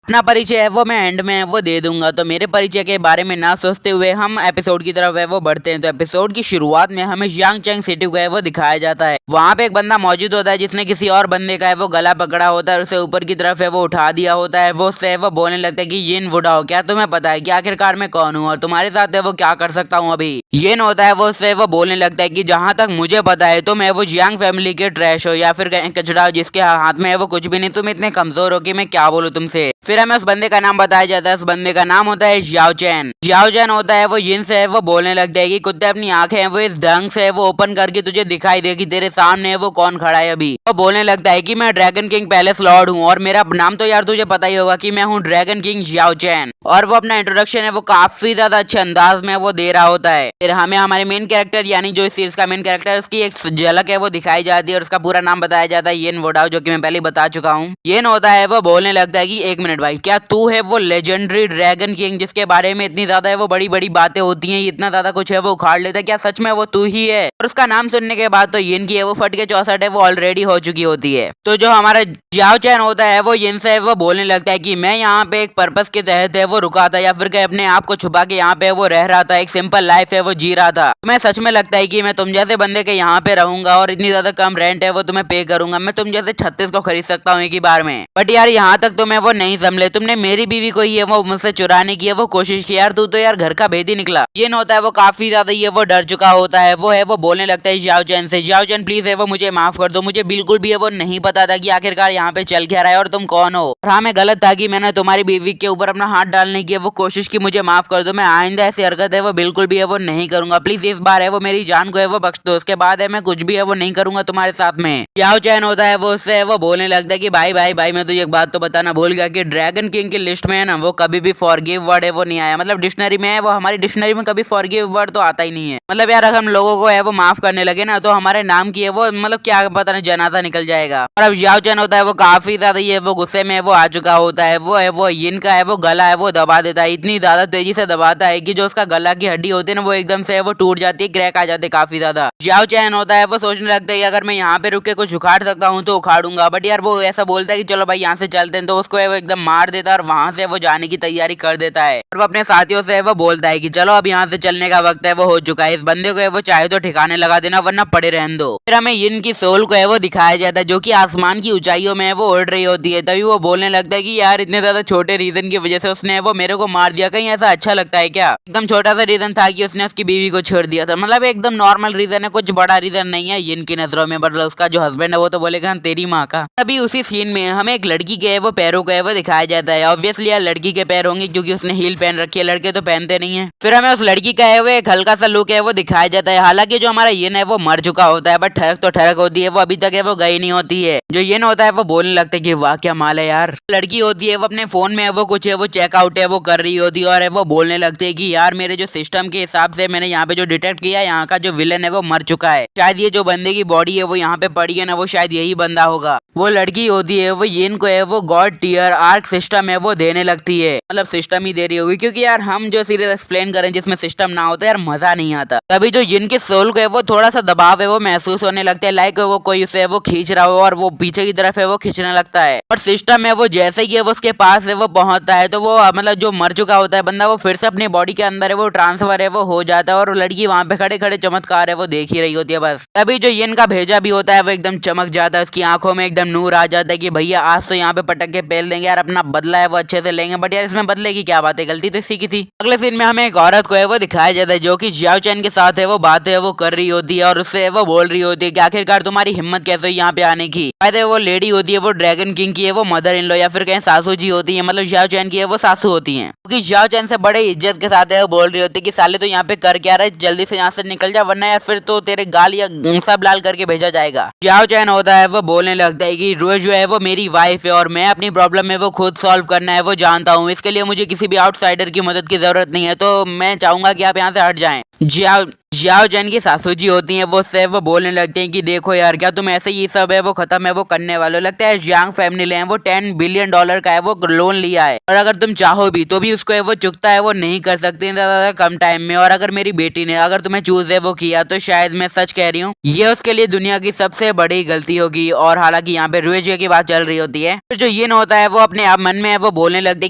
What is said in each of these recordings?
अपना परिचय है वो मैं एंड में वो दे दूंगा, तो मेरे परिचय के बारे में ना सोचते हुए हम एपिसोड की तरफ है वो बढ़ते हैं। तो एपिसोड की शुरुआत में हमें यांगचेंग सिटी को है वो दिखाया जाता है। वहाँ पे एक बंदा मौजूद होता है जिसने किसी और बंदे का है वो गला पकड़ा होता है और उसे ऊपर की तरफ है वो उठा दिया होता है। वो उससे वो बोलने लगता है कि यिन वुडाओ, क्या तुम्हें पता है कि आखिरकार मैं कौन हूँ और तुम्हारे साथ है वो क्या कर सकता हूँ अभी। यिन होता है वो उससे वो बोलने लगता है कि जहाँ तक मुझे पता है तुम है वो जियांग फैमिली के ट्रैश हो या फिर कचरा हो जिसके हाथ में है वो कुछ भी नहीं, तुम इतने कमजोर हो कि मैं क्या बोलूँ तुमसे। फिर हमें उस बंदे का नाम बताया जाता है। उस बंदे का नाम होता है जियाओ चैन। जियाओ चैन होता है वो यिन से है वो बोलने लगता है कि कुत्ते अपनी आंखें वो इस ढंग से वो ओपन करके तुझे दिखाई दे कि तेरे सामने है वो कौन खड़ा है अभी। वो बोलने लगता है कि मैं ड्रैगन किंग पैलेस लॉर्ड हूँ और मेरा नाम तो यार तुझे पता ही होगा कि मैं हूँ ड्रैगन किंग जियाओ चैन। और वो अपना इंट्रोडक्शन है वो काफी ज्यादा अच्छे अंदाज में वो दे रहा होता है। फिर हमें हमारे मेन कैरेक्टर यानी जो इस सीरीज का मेन कैरेक्टर है उसकी एक झलक है वो दिखाई जाती है और उसका पूरा नाम बताया जाता है यिन वुडाओ, जो कि मैं पहले बता चुका हूँ। यिन होता है वो बोलने लगता है कि एक मिनट भाई, क्या तू है वो लेजेंडरी ड्रैगन किंग जिसके बारे में इतनी ज्यादा है वो बड़ी बड़ी बातें होती हैं, इतना ज्यादा कुछ है वो उखाड़ लेता है, क्या सच में वो तू ही है? और उसका नाम सुनने के बाद तो यिन की है वो फट के 64 है वो ऑलरेडी हो चुकी होती है। तो जो हमारा जियाओ चैन होता है वो यिन से वो बोलने लगता है कि मैं यहाँ पे एक पर्पस के तहत है वो रुका था या फिर अपने आप को छुपा के यहाँ पे वो रह रहा था, एक सिंपल लाइफ है वो जी रहा था। मैं सच में लगता है कि मैं तुम जैसे बंदे के यहाँ पे रहूंगा और इतनी ज्यादा कम रेंट है वो तुम्हें पे करूंगा, मैं तुम जैसे 36 को खरीद सकता हूँ एक ही बार में। बट यार यहाँ तक तुम्हें वो नहीं संभले, तुमने मेरी बीवी को ये वो मुझसे चुराने की है वो कोशिश की, यार तू तो यार घर का भेद ही निकला। ये न होता है वो काफी ज्यादा ये वो डर चुका होता है। वो है वो बोलने लगता है जियाओ चैन से, जियाओ चैन प्लीज है वो मुझे माफ कर दो, मुझे बिल्कुल भी है वो नहीं पता था कि आखिरकार यहाँ पे चल क्या रहा है और तुम कौन हो। और हाँ मैं गलत था कि मैंने तुम्हारी बीवी के ऊपर अपना हाथ डालने की वो कोशिश की, मुझे माफ कर दो, मैं आइंदा ऐसी हरकत है वो बिल्कुल भी है वो नहीं करूंगा, प्लीज इस बार है वो मेरी जान को है वो बख्श दो, उसके बाद है मैं कुछ भी है वो नहीं करूंगा तुम्हारे साथ में। जियाओ चैन होता है वो उससे वो बोलने लगता है कि भाई भाई भाई मैं तुझे एक बात तो बताना भूल गया कि ड्रैगन किंग की लिस्ट में है ना वो कभी भी फॉरगिव वर्ड है वो नहीं आया, मतलब डिक्शनरी में है वो, हमारी डिक्शनरी में कभी फॉरगिव वर्ड तो आता ही नहीं है। मतलब यार अगर हम लोगों को है वो माफ करने लगे ना तो हमारे नाम की है वो मतलब क्या पता नहीं जनाजा निकल जाएगा। और अब जियाओ चैन होता है वो काफी ज्यादा ये वो गुस्से में वो आ चुका होता है। वो यिन का है वो गला है वो दबा देता है, इतनी ज्यादा तेजी से दबाता है कि जो उसका गला की हड्डी होती है ना वो एकदम से वो टूट जाती है, क्रैक आ जाते हैं काफी ज्यादा। जियाओ चैन होता है वो सोचने लगता है अगर मैं यहाँ पे रुक के कुछ उखाड़ सकता हूँ तो उखाड़ूंगा, बट यार वो ऐसा बोलता है कि चलो भाई यहाँ से चलते हैं, तो उसको है वो एकदम मार देता है और वहां से वो जाने की तैयारी कर देता है। और वो अपने साथियों से वो बोलता है कि चलो अब यहाँ से चलने का वक्त है वो हो चुका है, इस बंदे को है वो चाहे तो ठिकाने लगा देना वरना पड़े रहने दो। फिर हमें यिन की सोल को है वो दिखाया जाता है जो कि आसमान की ऊंचाइयों में वो उड़ रही होती है। तभी वो बोलने लगता है कि यार इतने ज्यादा छोटे रीजन की वजह से उसने वो मेरे को मार दिया, कहीं ऐसा अच्छा लगता है क्या? एकदम छोटा सा रीजन था कि उसने उसकी बीवी को छोड़ दिया था, मतलब एकदम नॉर्मल रीजन है, कुछ बड़ा रीजन नहीं है यिन की नजरों में, बट उसका जो हस्बैंड है वो तो बोलेगा तेरी माँ का। तभी उसी सीन में हमें एक लड़की के वो पैरों को है वो दिखाया जाता है। ऑब्वियसली यार लड़की के पैर होंगे क्योंकि उसने हील पहन रखी है, लड़के तो पहनते नहीं है। फिर हमें उस लड़की का है वो एक हल्का सा लुक है वो दिखाया जाता है। हालांकि जो हमारा यिन है वो मर चुका होता है बट ठरक तो ठरक होती है, वो अभी तक है वो गई नहीं होती है। जो यिन होता है वो बोलने लगता है कि वाह क्या माल है यार। लड़की होती है वो अपने फोन में है वो कुछ है वो चेकआउट है वो कर रही होती है और है वो बोलने लगती है कि यार मेरे जो सिस्टम के हिसाब से मैंने यहाँ पे जो डिटेक्ट किया यहाँ का जो विलन है वो मर चुका है, शायद ये जो बंदे की बॉडी है वो यहाँ पे पड़ी है ना वो शायद यही बंदा होगा। वो लड़की होती है वो यिन को है वो गॉड टियर आर्क सिस्टम है वो देने लगती है, मतलब सिस्टम ही दे रही होगी क्योंकि यार हम जो सीरीज एक्सप्लेन करें जिसमें सिस्टम ना होता यार मजा नहीं आता। तभी जो यिन के सोल को है वो थोड़ा सा दबाव है वो महसूस होने लगता है, लाइक वो कोई उसे वो खींच रहा हो और वो पीछे की तरफ है वो खींचने लगता है। और सिस्टम है वो जैसे ही वो उसके पास है वो पहुंचता है तो वो मतलब जो मर चुका होता है बंदा वो फिर से अपनी बॉडी के अंदर है वो ट्रांसफर है वो हो जाता है और लड़की वहां पे खड़े खड़े चमत्कार है वो देख ही रही होती है बस। तभी जो यिन का भेजा भी होता है वो एकदम चमक जाता है, उसकी आंखों में एकदम नूर आ जाता है कि भैया आज तो यहाँ पे पटक के पेल देंगे यार, अपना बदला है वो अच्छे से लेंगे। बट यार इसमें बदले की क्या बात है, गलती तो इसी की थी। अगले सीन में हमें एक औरत को है वो दिखाया जाता है जो कि जियाओ चैन के साथ है वो बातें वो कर रही होती है और उससे वो बोल रही होती है कि आखिरकार तुम्हारी हिम्मत कैसे हुई यहाँ पे आने की। फायदे वो लेडी होती है वो ड्रैगन किंग की है वो मदर इन लॉ या फिर कहीं सासू जी होती है, मतलब जियाओ चैन की है वो सासू होती है, क्योंकि जियाओ चैन से बड़े इज्जत के साथ है वो बोल रही होती है कि साले तो यहाँ पे कर क्या रहा है, जल्दी से यहाँ से निकल जा वरना यार फिर तो तेरे गाल या सब लाल करके भेजा जाएगा। जियाओ चैन होता है वो बोलने लगता है कि रोज जो है वो मेरी वाइफ है और मैं अपनी प्रॉब्लम में वो खुद सॉल्व करना है वो जानता हूँ, इसके लिए मुझे किसी भी आउटसाइडर की मदद की जरूरत नहीं है, तो मैं चाहूंगा कि आप यहाँ से हट जाएं। जियाओ जियाओ चैन की सासू जी होती हैं, वो उससे वो बोलने लगते हैं कि देखो यार, क्या तुम ऐसे ये सब है वो खत्म है वो करने वाले हो? लगता है जियांग फैमिली ने वो $10 बिलियन का है वो लोन लिया है, और अगर तुम चाहो भी तो भी उसको है वो चुकता है वो नहीं कर सकते ज्यादा कम टाइम में। और अगर मेरी बेटी ने अगर तुम्हें चूज है वो किया, तो शायद मैं सच कह रही हूँ, ये उसके लिए दुनिया की सबसे बड़ी गलती होगी। और हालांकि यहाँ पे रुएजिया की बात चल रही होती है, तो जो ये न होता है वो अपने आप मन में है वो बोलने लगते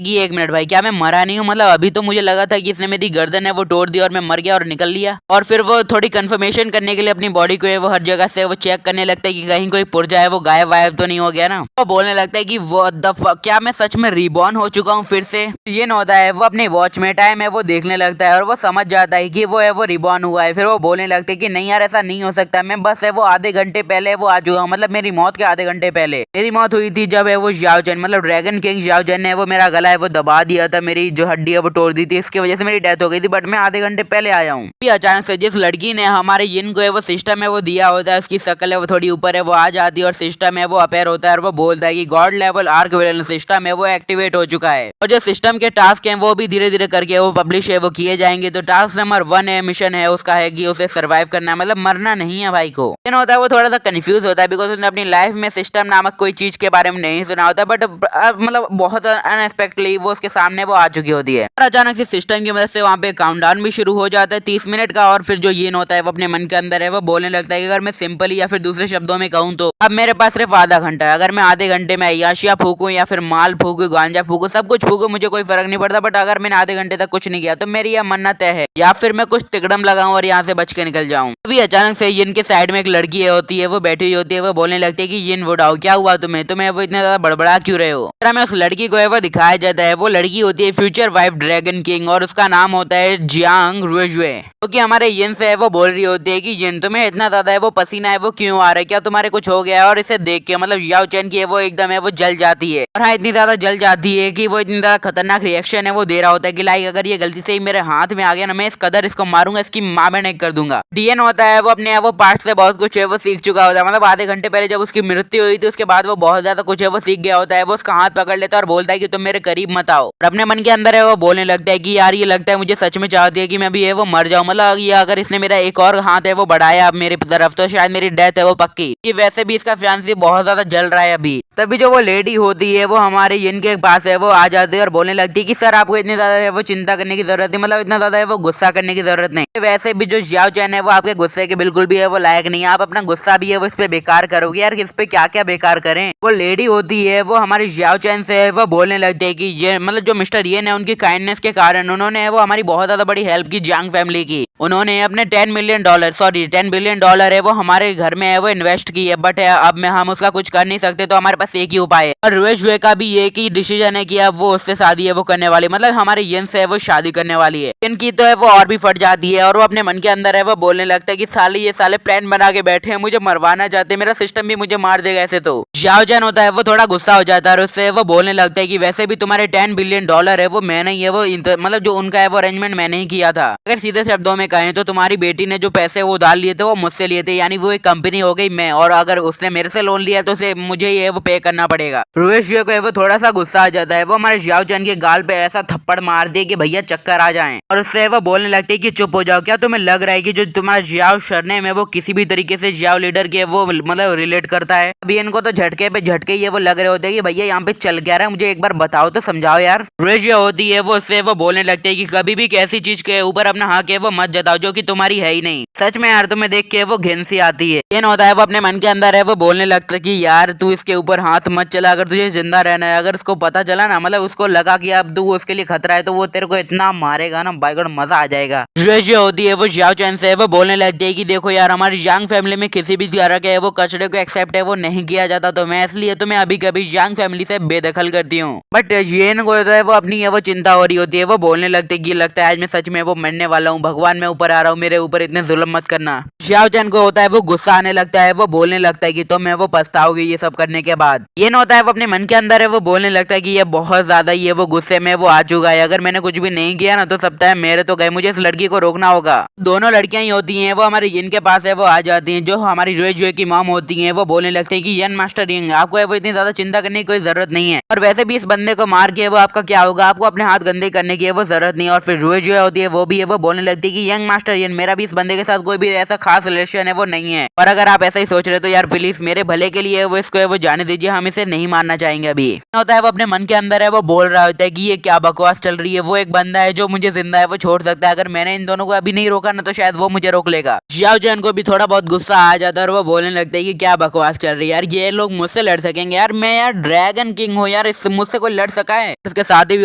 कि एक मिनट भाई, क्या मैं मरा नहीं हूँ? मतलब अभी तो मुझे लगा था कि इसने मेरी गर्दन है वो तोड़ दी और मैं मर गया और निकल लिया। और फिर वो थोड़ी कंफर्मेशन करने के लिए अपनी बॉडी को है वो हर जगह से वो चेक करने लगता है कि कहीं कोई पुर्जा है वो गायब वायब तो नहीं हो गया ना। वो बोलने लगता है कि व्हाट द फक, क्या मैं सच में रिबॉर्न हो चुका हूँ फिर से? ये न होता है वो अपनी वॉच में टाइम है वो देखने लगता है, और वो समझ जाता है कि वो है वो रिबॉर्न हुआ है। फिर वो बोलने लगते हैं कि नहीं यार, ऐसा नहीं हो सकता, मैं बस है वो आधे घंटे पहले वो आ चुका हूँ, मतलब मेरी मौत के आधे घंटे पहले मेरी मौत हुई थी जब है वो जियाओ चैन मतलब ड्रैगन किंग जियाओ चैन ने वो मेरा गला है वो दबा दिया था, मेरी जो हड्डी है वो तोड़ दी थी, इसकी वजह से मेरी डेथ हो गई थी, बट मैं आधे घंटे पहले आया हूँ। अचानक से जिस लड़की ने हमारे यिन को है वो सिस्टम है वो दिया होता है, उसकी शक्ल है वो थोड़ी ऊपर है वो आ जाती है, और सिस्टम है वो अपेयर होता है, और वो बोलता है कि God level arc Velan system है वो एक्टिवेट हो चुका है, और जो सिस्टम के टास्क हैं वो भी धीरे धीरे करके वो पब्लिश है वो किए जाएंगे। तो टास्क नंबर 1 है, मिशन है उसका है कि उसे सर्वाइव करना है, मतलब मरना नहीं है भाई को। होता है वो थोड़ा सा कंफ्यूज होता है, बिकॉज उसने अपनी लाइफ में सिस्टम नामक कोई चीज के बारे में नहीं सुना होता, बट मतलब बहुत अनएक्सपेक्टली वो उसके सामने वो आ चुकी होती है, और अचानक से सिस्टम की मदद से वहाँ पे काउंटडाउन भी शुरू हो जाता है 30 मिनट का। और फिर जो ये होता है वो अपने मन के अंदर है वो बोलने लगता है कि अगर मैं सिंपली या फिर दूसरे शब्दों में कहूँ तो अब मेरे पास सिर्फ आधा घंटा है, अगर मैं आधे घंटे में अय्याशियां फूकूं या फिर माल फूकूं गांजा फूकूं सब कुछ फूकूं मुझे कोई फर्क नहीं पड़ता, बट अगर मैंने आधे घंटे तक कुछ नहीं किया तो मेरी यह मन्नत है, या फिर मैं कुछ तिकड़म लगाऊं और यहाँ से बच के निकल जाऊं। अभी अचानक से यिन के साइड में एक लड़की होती है वो बैठी हुई होती है, वो बोलने लगती है कि यिन वुडाओ क्या हुआ तुम्हें वो इतना ज्यादा बड़बड़ा क्यों रहे हो? में उस लड़की को है वो दिखाया जाता है, वो लड़की होती है फ्यूचर वाइफ ड्रैगन किंग, और उसका नाम होता है जियांग रुएजुए, क्योंकि हमारे यिन से है वो बोल रही होती है कि यिन तुम्हें इतना ज्यादा है वो पसीना है वो क्यों आ रहा है, क्या तुम्हारे कुछ हो गया है? और इसे देख के मतलब जियाओ चैन की है वो एकदम है वो जल जाती है, और हाँ इतनी ज्यादा जल जाती है कि वो इतनी ज्यादा खतरनाक रिएक्शन है वो दे रहा होता है कि लाइक अगर ये गलती से ही मेरे हाथ में आ गया ना, मैं इस कदर इसको मारूंगा इसकी माँ बहन कर दूंगा। डीएन होता है वो अपने वो पार्ट से बहुत कुछ है वो सीख चुका होता है, मतलब आधे घंटे पहले जब उसकी मृत्यु हुई थी उसके बाद वो बहुत ज्यादा कुछ है वो सीख गया होता है। वो उसका हाथ पकड़ लेता है और बोलता है कि तुम मेरे करीब मत आओ, और अपने मन के अंदर है वो बोलने लगता है कि यार ये लगता है मुझे सच में चाहती है कि मैं भी है वो मर जाऊं, मतलब ये अगर इसने मेरा एक और हाथ है वो बढ़ाया अब मेरी तरफ तो शायद मेरी डेथ है वो पक्की। कि वैसे भी इसका फियांसी बहुत ज्यादा जल रहा है अभी। तभी जो वो लेडी होती है वो हमारे यिन के पास है वो आ जाती है और बोलने लगती है कि सर आपको इतनी ज्यादा है वो चिंता करने की जरूरत नहीं, मतलब इतना ज्यादा है वो गुस्सा करने की जरूरत नहीं, वैसे भी जो जियाओ चैन है वो आपके गुस्से के बिल्कुल भी है वो लायक नहीं है, आप अपना गुस्सा भी है वो इस पे बेकार करोगे यार, इस पे क्या क्या बेकार करें। वो लेडी होती है वो हमारी जियाओ चैन से वो बोलने लगती है कि ये मतलब जो मिस्टर येन है उनकी काइंडनेस के कारण उन्होंने वो हमारी बहुत ज्यादा बड़ी हेल्प की जियांग फैमिली की, उन्होंने अपने $10 बिलियन है वो हमारे घर में है वो इन्वेस्ट की है, बट अब में हम उसका कुछ कर नहीं सकते, तो हमारे पास एक ही उपाय है, और रुएजुए का भी एक ही डिसीजन है कि अब वो उससे शादी है वो करने वाली, मतलब हमारे यिन से है वो शादी करने वाली है। इनकी तो है वो और भी फट जाती है, और वो अपने मन के अंदर है वो बोलने लगता है कि साले ये साले प्लान बना के बैठे हैं, मुझे मरवाना चाहते हैं, मेरा सिस्टम भी मुझे मार देगा ऐसे तो। जियाओ चैन होता है वो थोड़ा गुस्सा हो जाता है, और उससे वो बोलने लगता है कि वैसे भी तुम्हारे $10 बिलियन है वो मैंने ही है वो मतलब जो उनका है वो अरेंजमेंट मैंने ही किया था। अगर सीधे शब्दों में कहें तो तुम्हारी बेटी ने जो पैसे वो डाल लिए थे वो मुझसे लिए थे, यानी वो एक कंपनी हो गई मैं, और अगर उसने मेरे से लोन लिया तो उसे मुझे ही है वो पे करना पड़ेगा। रुएजुए को वो थोड़ा सा गुस्सा आ जाता है, वो हमारे जियाओ चैन के गाल पे ऐसा थप्पड़ मार दे कि भैया चक्कर आ जाएं, और उससे वो बोलने लगती है कि चुप हो जाओ, क्या तुम्हें लग रहा है कि जो तुम्हारा जियाओ सरनेम है वो किसी भी तरीके से जियाओ लीडर के वो मतलब रिलेट करता है? अभी इनको तो झटके पे झटके ये वो लग रहे होते हैं कि भैया यहाँ पे चल क्या रहा है, मुझे एक बार बताओ तो समझाओ यार। रुएजुए होती है वो उससे वो बोलने लगते है कि कभी भी कैसी चीज के ऊपर अपना हक है वो मत जताओ जो कि तुम्हारी है ही नहीं, सच में यार तुम्हें देख के वो घिन सी आती है। ये होता है वो अपने मन के अंदर है वो बोलने लगता है कि यार तू इसके ऊपर हाथ मत चला, अगर तुझे जिंदा रहना है, अगर उसको पता चला ना मतलब उसको लगा कि अब तू उसके लिए खतरा है तो वो तेरे को इतना मारेगा ना बाय गॉड मजा आ जाएगा। रुएजुए होती है वो जियाओ चैन से वो बोलने लगती है कि देखो यार हमारी जियांग फैमिली में किसी भी तरह के वो कचड़े को एक्सेप्ट है वो नहीं किया जाता, तो मैं इसलिए तुम्हें अभी कभी जियांग फैमिली से बेदखल करती हूँ। बट येन को तो है वो अपनी है वो चिंता हो रही होती है, वो बोलने लगती है कि लगता है आज मैं सच में वो मरने वाला हूँ, भगवान मैं ऊपर आ रहा हूँ, मेरे ऊपर इतने जुल्म मत करना। जियाओ चैन को होता है वो गुस्सा आने लगता है, वो बोलने लगता है कि तो मैं वो पछताओगी ये सब करने के बाद। ये न होता है वो अपने मन के अंदर है वो बोलने लगता है कि ये बहुत ज्यादा ये वो गुस्से में वो आ चुका है, अगर मैंने कुछ भी नहीं किया ना तो सकता है मेरे तो गए, मुझे इस लड़की को रोकना होगा। दोनों लड़कियां ही होती हैं वो हमारे यिन के पास है वो आ जाती हैं, जो हमारी जुए की मॉम होती है वो बोलने लगती है कि यन मास्टर यंग आपको है वो इतनी ज्यादा चिंता करने की कोई जरूरत नहीं है, और वैसे भी इस बंदे को मार के वो आपका क्या होगा, आपको अपने हाथ गंदे करने की वो जरूरत नहीं है। और फिर जुए होती है वो भी है वो बोलने लगती है कि यंग मास्टर यन मेरा भी इस बंदे के साथ कोई भी ऐसा खास रिलेशन है वो नहीं है, और अगर आप ऐसा ही सोच रहे हो तो यार प्लीज मेरे भले के लिए वो इसको वो जाने दीजिए, हम इसे नहीं मारना चाहेंगे। अभी होता है वो अपने मन के अंदर है वो बोल रहा होता है कि ये क्या बकवास चल रही है, वो एक बंदा है जो मुझे जिंदा है वो छोड़ सकता है, अगर मैंने इन दोनों को अभी नहीं रोका ना तो शायद वो मुझे रोक लेगा। जियाओ चैन को भी थोड़ा बहुत गुस्सा आ जाता है और वो बोलने लगता है कि क्या बकवास चल रही है यार, ये लोग मुझसे लड़ सकेंगे यार, मैं यार ड्रैगन किंग हूँ यार, इससे मुझसे कोई लड़ सका है। उसके साथी भी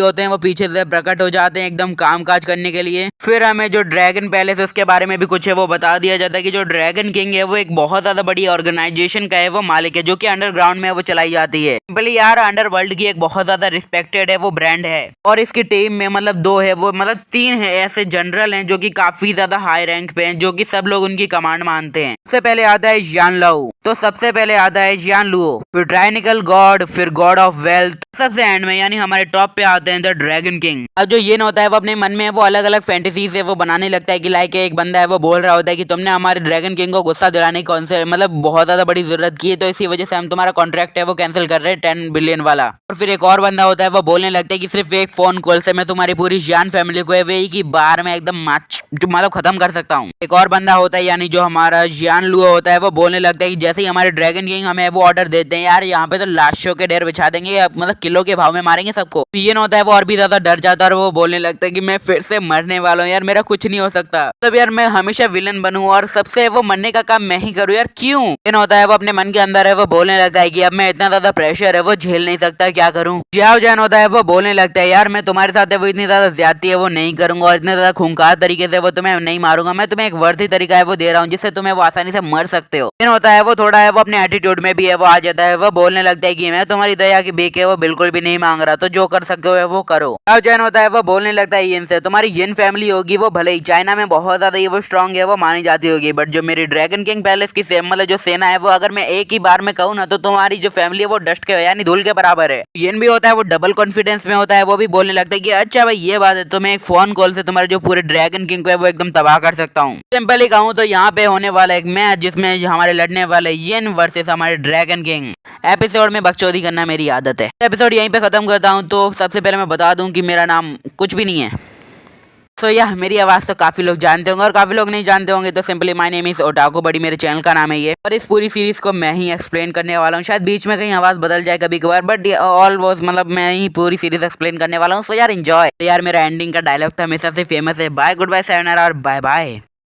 होते हैं वो पीछे से प्रकट हो जाते हैं एकदम काम काज करने के लिए। फिर हमें जो ड्रैगन पैलेस है उसके बारे में भी कुछ है वो बता दिया जाता है कि जो ड्रैगन किंग है वो एक बहुत ज्यादा बड़ी ऑर्गेनाइजेशन का है वो मालिक है, जो कि अंडरग्राउंड में वो चलाई जाती है। सिंपली यार अंडरवर्ल्ड की एक बहुत ज्यादा रिस्पेक्टेड है वो ब्रांड है, और इसकी टीम में मतलब 2 है वो मतलब 3 है ऐसे जनरल हैं जो कि काफी ज्यादा हाई रैंक पे हैं, जो कि सब लोग उनकी कमांड मानते हैं। सबसे पहले आता है जान लाओ, तो सबसे पहले आता है जान लुओ, फिर ट्राइनिकल गॉड, फिर गॉड ऑफ वेल्थ, सबसे एंड में यानी हमारे टॉप पे आते हैं द ड्रैगन किंग। अब जो ये होता है वो अपने मन में वो अलग अलग फैंटेसी से वो बनाने लगता है कि लाइक एक बंदा है वो बोल रहा होता है कि तुमने हमारे ड्रैगन किंग को गुस्सा दिलाने की कौन से मतलब बहुत ज्यादा बड़ी जरूरत की है, तो इसी वजह से हम तुम्हारा कॉन्ट्रैक्ट है वो कैंसिल कर रहे हैं 10 बिलियन वाला। और फिर एक और बंदा होता है वो बोलने लगता है कि सिर्फ एक फोन कॉल से मैं तुम्हारी पूरी जान फैमिली को एक ही बार में एकदम मतलब खत्म कर सकता हूँ। एक और बंदा होता है यानी जो हमारा जियान लुओ होता है वो बोलने लगता है कि जैसे ही हमारे ड्रैगन किंग हमें वो ऑर्डर देते हैं यार यहाँ पे तो लाशों के ढेर बिछा देंगे, मतलब किलो के भाव में मारेंगे सबको। ये होता है वो और भी ज्यादा डर जाता है और वो बोलने लगता है कि मैं फिर से मरने वाला हूँ यार, मेरा कुछ नहीं हो सकता, तब यार मैं हमेशा विलन बनूं और सबसे वो मरने का काम मैं ही करूँ यार, क्यों। ये होता है वो अपने मन के अंदर है वो बोलने लगता है कि अब मैं इतना ज्यादा प्रेशर है वो झेल नहीं सकता, क्या करूँ। जियाओ जैन होता है वो बोलने लगता है यार मैं तुम्हारे साथ है वो इतनी ज्यादा ज्यादती है वो नहीं करूंगा, और इतने ज्यादा खूंखार तरीके से वो तुम्हें नहीं मारूंगा, मैं तुम्हें एक वर्दी तरीका है वो दे रहा हूँ जिससे तुम्हें वो आसानी से मर सकते हो। होता है वो थोड़ा है वो अपने एटीट्यूड में भी है वो आ जाता है, वो बोलने लगता है कि मैं तुम्हारी दया की भीख है वो बिल्कुल भी नहीं मांग रहा, तो जो कर सकते हो वो करो। अब जैन होता है वो बोलने लगता है यिन से तुम्हारी यिन फैमिली होगी वो भले ही चाइना में बहुत ज्यादा ये वो स्ट्रांग है वो मानी जाती होगी, बट जो मेरी ड्रैगन किंग पैलेस की मतलब जो सेना है वो अगर मैं एक ही बार में कहूँ ना तो तुम्हारी जो फैमिली है वो डस्ट के यानी धूल के बराबर है। यिन भी होता है वो डबल कॉन्फिडेंस में होता है, वो भी बोलने लगता है कि अच्छा भाई ये बात है तो मैं एक फोन कॉल से तुम्हारे जो पूरे ड्रैगन किंग को है वो एकदम तबाह कर सकता हूँ। सिंपली कहूँ तो यहाँ पे होने वाला एक मैच जिसमें हमारे लड़ने वाले यिन वर्सेस हमारे ड्रैगन किंग। एपिसोड में बकचोदी करना मेरी आदत है। एपिसोड यहीं पे खत्म करता हूँ। तो सबसे पहले मैं बता दूं कि मेरा नाम कुछ भी नहीं है। सो यह मेरी आवाज़ तो काफ़ी लोग जानते होंगे और काफ़ी लोग नहीं जानते होंगे, तो सिंपली माय नेम इज ओटाको बड़ी मेरे चैनल का नाम है ये, और इस पूरी सीरीज़ को मैं ही एक्सप्लेन करने वाला हूँ। शायद बीच में कहीं आवाज़ बदल जाए कभी कभार, बट ऑल वॉज मतलब मैं ही पूरी सीरीज़ एक्सप्लेन करने वाला हूँ। सो यार एंजॉय। यार मेरा एंडिंग का डायलॉग तो हमेशा से फेमस है, बाय गुड बाय sayonara और बाय बाय।